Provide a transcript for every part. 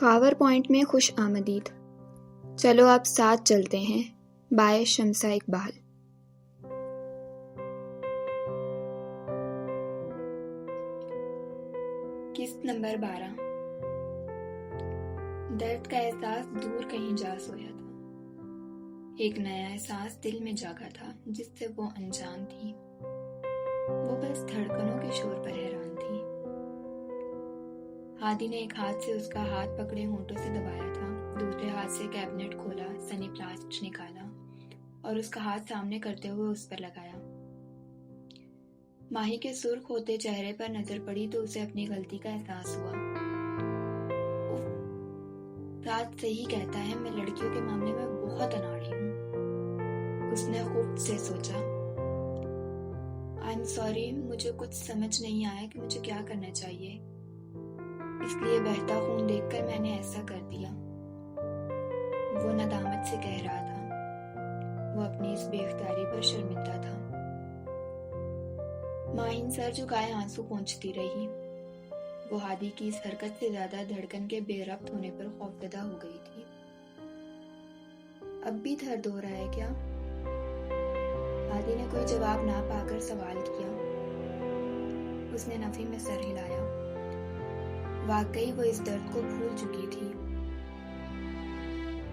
Khawar point में खुश आमदीद। चलो आप साथ चलते हैं। बाय शम्सा इकबाल। किस्त नंबर 12। दर्द का एहसास दूर कहीं जा सोया था। एक नया एहसास दिल में जागा था जिससे वो अनजान थी। वो बस धड़कनों के शोर पर हैरान थी। हादी ने एक हाथ से उसका हाथ पकड़े होंठों से दबाया था, दूसरे हाथ से कैबिनेट खोला, सनी प्लास्ट निकाला और उसका हाथ सामने करते हुए उस पर लगाया। माही के सुर्ख होते चेहरे पर नजर पड़ी तो उसे अपनी गलती का एहसास हुआ। राज सही कहता है, मैं लड़कियों के मामले में बहुत अनाड़ी हूँ। उसने खूब से सोचा। आई एम सॉरी, मुझे कुछ समझ नहीं आया कि मुझे क्या करना चाहिए, इसलिए बहता खून देखकर मैंने ऐसा कर दिया। वो नदामत से कह रहा था। वो अपनी इस बेख्तियारी पर शर्मिंदा था। माहिन सर झुकाए आंसू पोंछती रही। वो हादी की इस हरकत से ज्यादा धड़कन के बेरब्त होने पर खौफजदा हो गई थी। अब भी दर्द हो रहा है क्या? हादी ने कोई जवाब ना पाकर सवाल किया। उसने नफी में सर हिलाया। वाकई वो इस दर्द को भूल चुकी थी।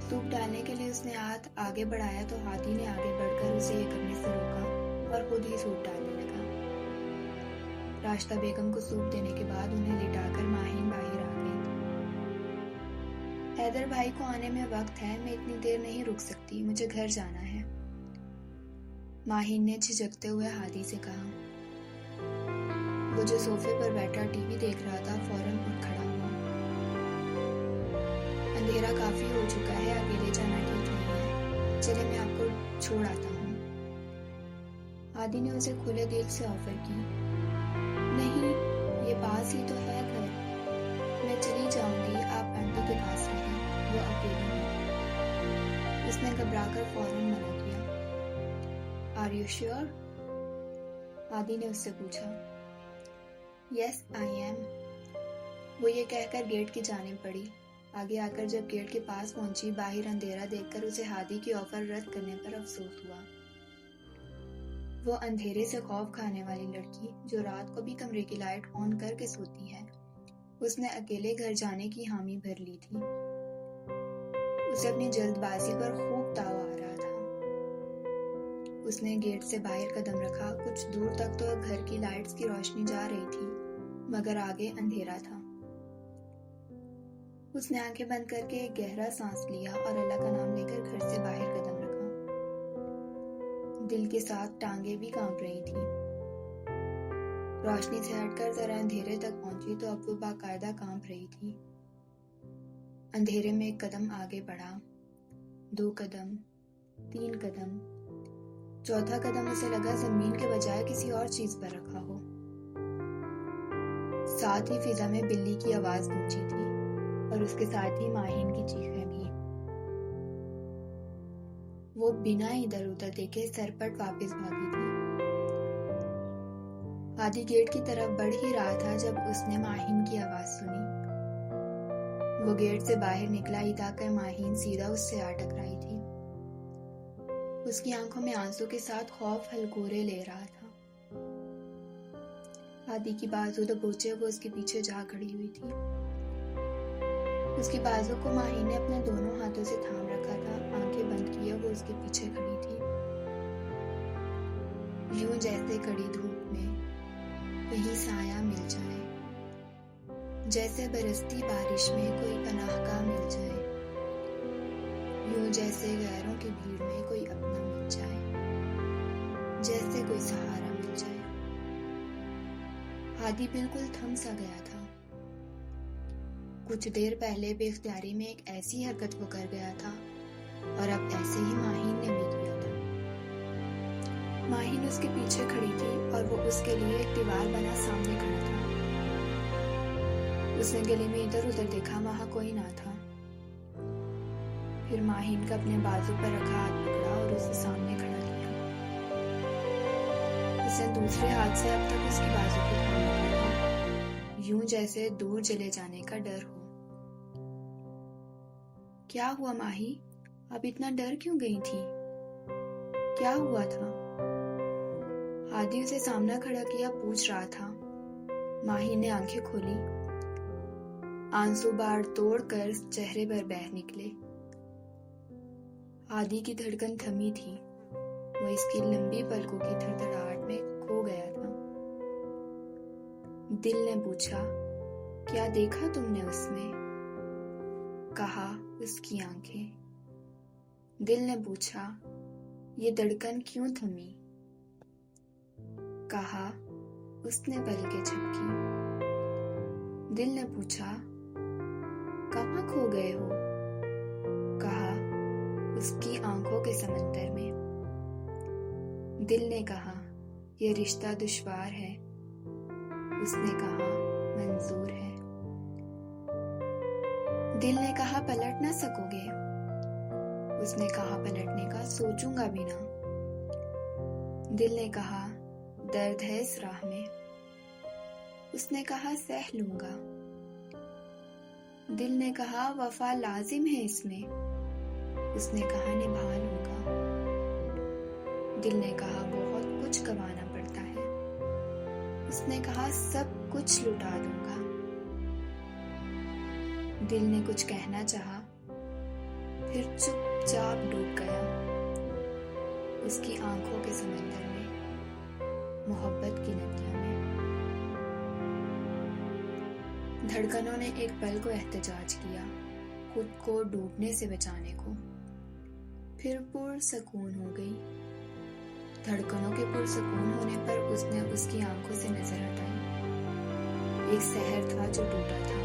सूप डालने के लिए उसने हाथ आगे बढ़ाया तो हादी ने आगे बढ़कर उसे ये करने से रोका और खुद ही सूप डालने लगा। राशिदा बेगम को सूप देने के बाद उन्हें लिटाकर माहिन बाहर आ गई। हैदर भाई को आने में वक्त है, मैं इतनी देर नहीं रुक सकती, मुझे घर जाना है, माहिन ने झिझकते हुए हादी से कहा। वो जो सोफे पर बैठा टीवी देख रहा था फौरन उठ खड़ा हुआ। अंधेरा काफी हो चुका है, अकेले जाना ठीक नहीं है, चले मैं आपको छोड़ आता हूँ। हादी ने उसे खुले दिल से ऑफर की। नहीं, ये पास ही तो है घर, मैं चली जाऊंगी, आप आंटी के पास रहें, वो अकेली है। उसने घबराकर फौरन मना किया। Are you sure? हादी ने उससे पूछा। Yes I am. वो ये कहकर गेट की जानिब बढ़ी। आगे आकर जब गेट के पास पहुंची, बाहर अंधेरा देखकर उसे हादी की ऑफर रद्द करने पर अफसोस हुआ। वो अंधेरे से खौफ खाने वाली लड़की जो रात को भी कमरे की लाइट ऑन करके सोती है, उसने अकेले घर जाने की हामी भर ली थी। उसे अपनी जल्दबाजी पर खूब ताव आ रहा था। उसने गेट से बाहर कदम रखा। कुछ दूर तक तो घर की लाइट्स की रोशनी जा रही थी, मगर आगे अंधेरा था। उसने आंखें बंद करके एक गहरा सांस लिया और अल्लाह का नाम लेकर घर से बाहर कदम रखा। दिल के साथ टांगे भी कांप रही थी। रोशनी से हटकर जरा अंधेरे तक पहुंची तो अब वो बाकायदा कांप रही थी। अंधेरे में एक कदम आगे बढ़ा, 2 कदम, 3 कदम, चौथा कदम उसे लगा जमीन के बजाय किसी और चीज पर रखा हो। साथ ही फिजा में बिल्ली की आवाज गूंजी थी और उसके साथ ही माहिन की चीखें भी। वो बिना इधर उधर देखे सरपट वापस भागी थी। हादी गेट की तरफ बढ़ ही रहा था जब उसने माहिन की आवाज सुनी। वो गेट से बाहर निकला ही ताकि माहिन सीधा उससे आ टकराई थी। उसकी आंखों में आंसू के साथ खौफ हलकोरे ले रहा था। हादी की बाजू दबोचे वो उसके पीछे जा खड़ी हुई थी। उसकी बाजू को माही ने अपने दोनों हाथों से थाम रखा था। आंखें बंद किए वो उसके पीछे खड़ी थी। यूं जैसे कड़ी धूप में कहीं साया मिल जाए, जैसे बरसती बारिश में कोई पनाहगाह मिल जाए, यूं जैसे गैरों की भीड़ में कोई अपना मिल जाए, जैसे कोई सहारा मिल जाए। हादी बिल्कुल थम सा गया था। कुछ देर पहले बेख्तियारी में एक ऐसी हरकत वो कर गया था और अब ऐसे ही माहिन ने भी किया था। माहिन उसके पीछे खड़ी थी और वो उसके लिए एक दीवार बना सामने खड़ा था। उसने गली में इधर उधर देखा, वहां कोई ना था। फिर माहिन का अपने बाजू पर रखा हाथ पकड़ा और उसे सामने खड़ा किया। उसने दूसरे हाथ से अब तक उसकी बाजू को थाम रखा था, यूं जैसे दूर चले जाने का डर हो। क्या हुआ माही? अब इतना डर क्यों गई थी? क्या हुआ था? आदि उसे सामना खड़ा किया पूछ रहा था। माही ने आंखें खोली। आंसू बाढ़ तोड़कर चेहरे पर बह निकले। आदि की धड़कन थमी थी। वो इसकी लंबी पलकों की थरथराहट में खो गया था। दिल ने पूछा, क्या देखा तुमने उसमें? कहा, उसकी आंखें। दिल ने पूछा, ये धड़कन क्यों थमी? कहा, उसने पलकें झपकी। दिल ने पूछा, कहाँ खो गए हो? कहा, उसकी आंखों के समंदर में। दिल ने कहा, यह रिश्ता दुश्वार है। उसने कहा, मंजूर है। दिल ने कहा, पलट ना सकोगे? उसने कहा, पलटने का सोचूंगा भी ना। दिल ने कहा, दर्द है इस राह में। उसने कहा, सह लूंगा। दिल ने कहा, वफा लाजिम है इसमें। उसने कहा, निभा लूंगा। दिल ने कहा, बहुत कुछ गंवाना पड़ता है। उसने कहा, सब कुछ लुटा दूंगा। दिल ने कुछ कहना चाहा, फिर चुपचाप डूब गया उसकी आंखों के समंदर में, मोहब्बत की नदियों में। धड़कनों ने एक पल को एहतजाज किया, खुद को डूबने से बचाने को। फिर पुरसकून हो गई। धड़कनों के पुरसकून होने पर उसने उसकी आंखों से नजर हटाई। एक शहर था जो टूटा था,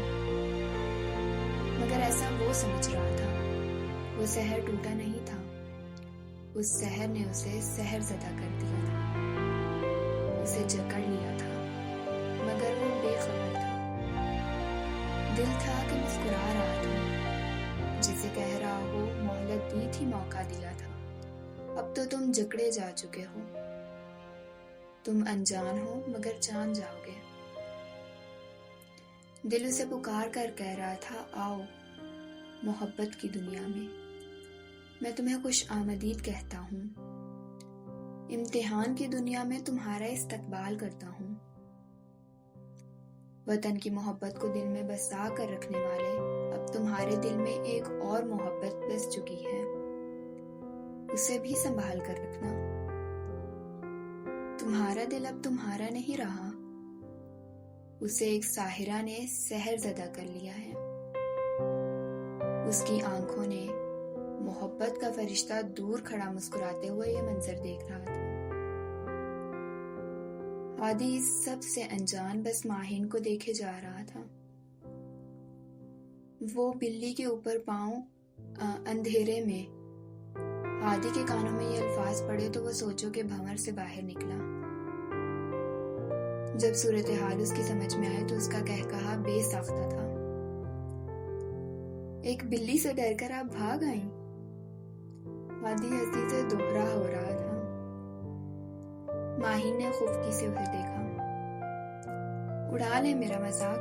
मगर ऐसा वो समझ रहा था। वो शहर टूटा नहीं था। उस शहर ने उसे शहरज़दा कर दिया था, उसे जकड़ लिया था, मगर वो बेखबर था। दिल था कि मुस्कुरा रहा था, जिसे कह रहा हो मोहलत दी थी, मौका दिया था। अब तो तुम जकड़े जा चुके हो। तुम अनजान हो मगर जान जाओगे। दिल उसे पुकार कर कह रहा था, आओ मोहब्बत की दुनिया में। मैं तुम्हें खुश आमदीद कहता हूँ। इम्तिहान की दुनिया में तुम्हारा इस्तकबाल करता हूँ। वतन की मोहब्बत को दिल में बसा कर रखने वाले, अब तुम्हारे दिल में एक और मोहब्बत बस चुकी है। उसे भी संभाल कर रखना। तुम्हारा दिल अब तुम्हारा नहीं रहा। उसे एक साहिरा ने शहरज़दा कर लिया है। उसकी आंखों ने मोहब्बत का फरिश्ता दूर खड़ा मुस्कुराते हुए यह मंजर देख रहा था। आदि इस सब से अनजान बस माहिन को देखे जा रहा था। वो बिल्ली के ऊपर पांव अंधेरे में। आदि के कानों में ये अल्फाज पड़े तो वो सोचों के भंवर से बाहर निकला। जब सूरत हाल उसकी समझ में आए तो उसका कहकहा बेसाख्ता था। एक बिल्ली से डरकर आप भाग आईं? आदि हंसी से दोहरा हो रहा था। माहिन ने खुफकी से उसे देखा। उड़ा ले मेरा मजाक।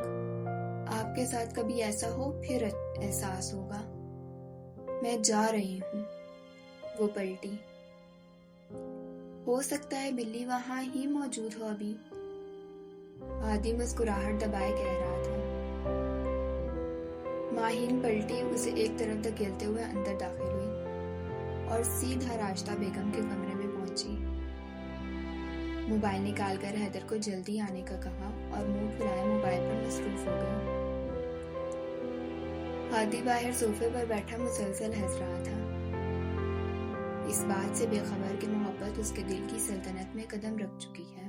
आपके साथ कभी ऐसा हो फिर एहसास होगा। मैं जा रही हूँ। वो पलटी। हो सकता है बिल्ली वहां ही मौजूद हो अभी। आदि मुस्कुराहट दबाए कह रहा था। माहिन पलटी, उसे एक तरफ धकेलते हुए अंदर दाखिल हुई और सीधा राशिदा बेगम के कमरे में पहुंची। मोबाइल निकालकर हैदर को जल्दी आने का कहा और मुंह फुलाए मोबाइल पर मसरूफ हो गई। आदि बाहर सोफे पर बैठा मुसलसल हंस रहा था, इस बात से बेखबर कि मोहब्बत उसके दिल की सल्तनत में कदम रख चुकी है।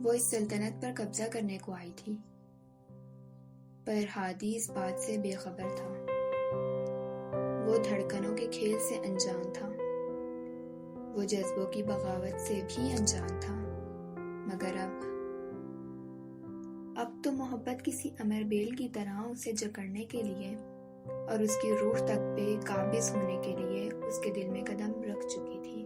वो इस सल्तनत पर कब्जा करने को आई थी, पर हादी इस बात से बेखबर था। वो धड़कनों के खेल से अनजान था, वो जज्बों की बगावत से भी अनजान था। मगर अब तो मोहब्बत किसी अमरबेल की तरह उसे जकड़ने के लिए और उसकी रूह तक पे काबिज होने के लिए उसके दिल में कदम रख चुकी थी।